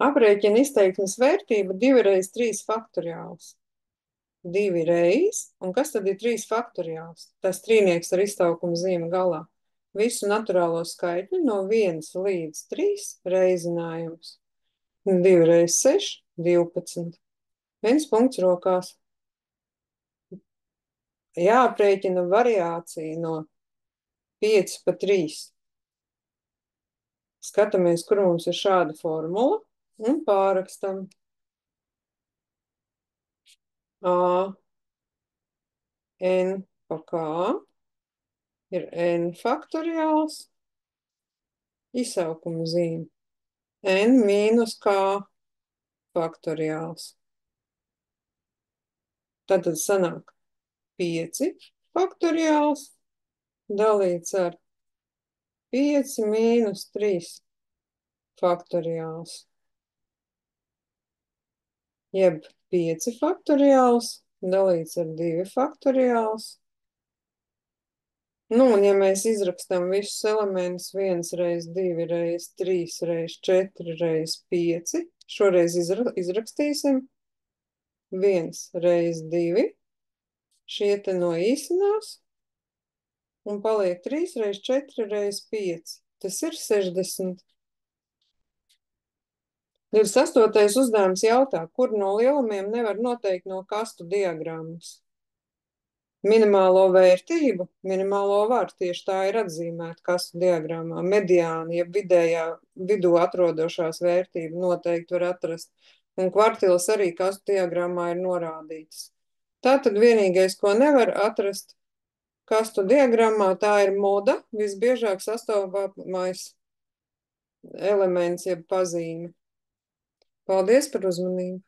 Aprēķina izteiksmes vērtība 2 reiz 3 faktoriāls. 2 reiz, un kas tad ir 3 faktoriāls? Tas trīnieks ar iztaukumu zīmi galā. Visu naturālo skaitļu no 1 līdz 3 reizinājums. 2 reiz 6, 12. 1 punkts rokās. Jāaprēķina variācija no 5 pa 3. Skatāmies, kur mums ir šāda formula, un pārakstam. A, n pa k ir n faktoriāls, izsaukuma zīme. N mīnus k faktoriāls. Tātad sanāk 5 faktoriāls dalīts ar 5 mīnus 3 faktoriāls. Jeb 5 faktoriāls dalīts ar 2 faktoriāls. Nu, un ja mēs izrakstam visus elementus 1 reiz 2 reiz 3 reiz 4 reiz 5, šoreiz izrakstīsim 1 reiz 2, šie te noīsinās, un paliek 3 reiz 4 reiz 5. Tas ir 60. 28. uzdevums jautā, kur no lielumiem nevar noteikt no kastu diagrammas. Minimālo vērtību, minimālo var, tieši tā ir atzīmēta kastu diagrammā. Mediāna, ja vidū atrodošās vērtību noteikti var atrast, un kvartils arī kastu diagrammā ir norādīts. Tātad vienīgais, ko nevar atrast kastu diagrammā, tā ir moda, visbiežāk sastopamais elements, jeb pazīme. Paldies par uzmanību!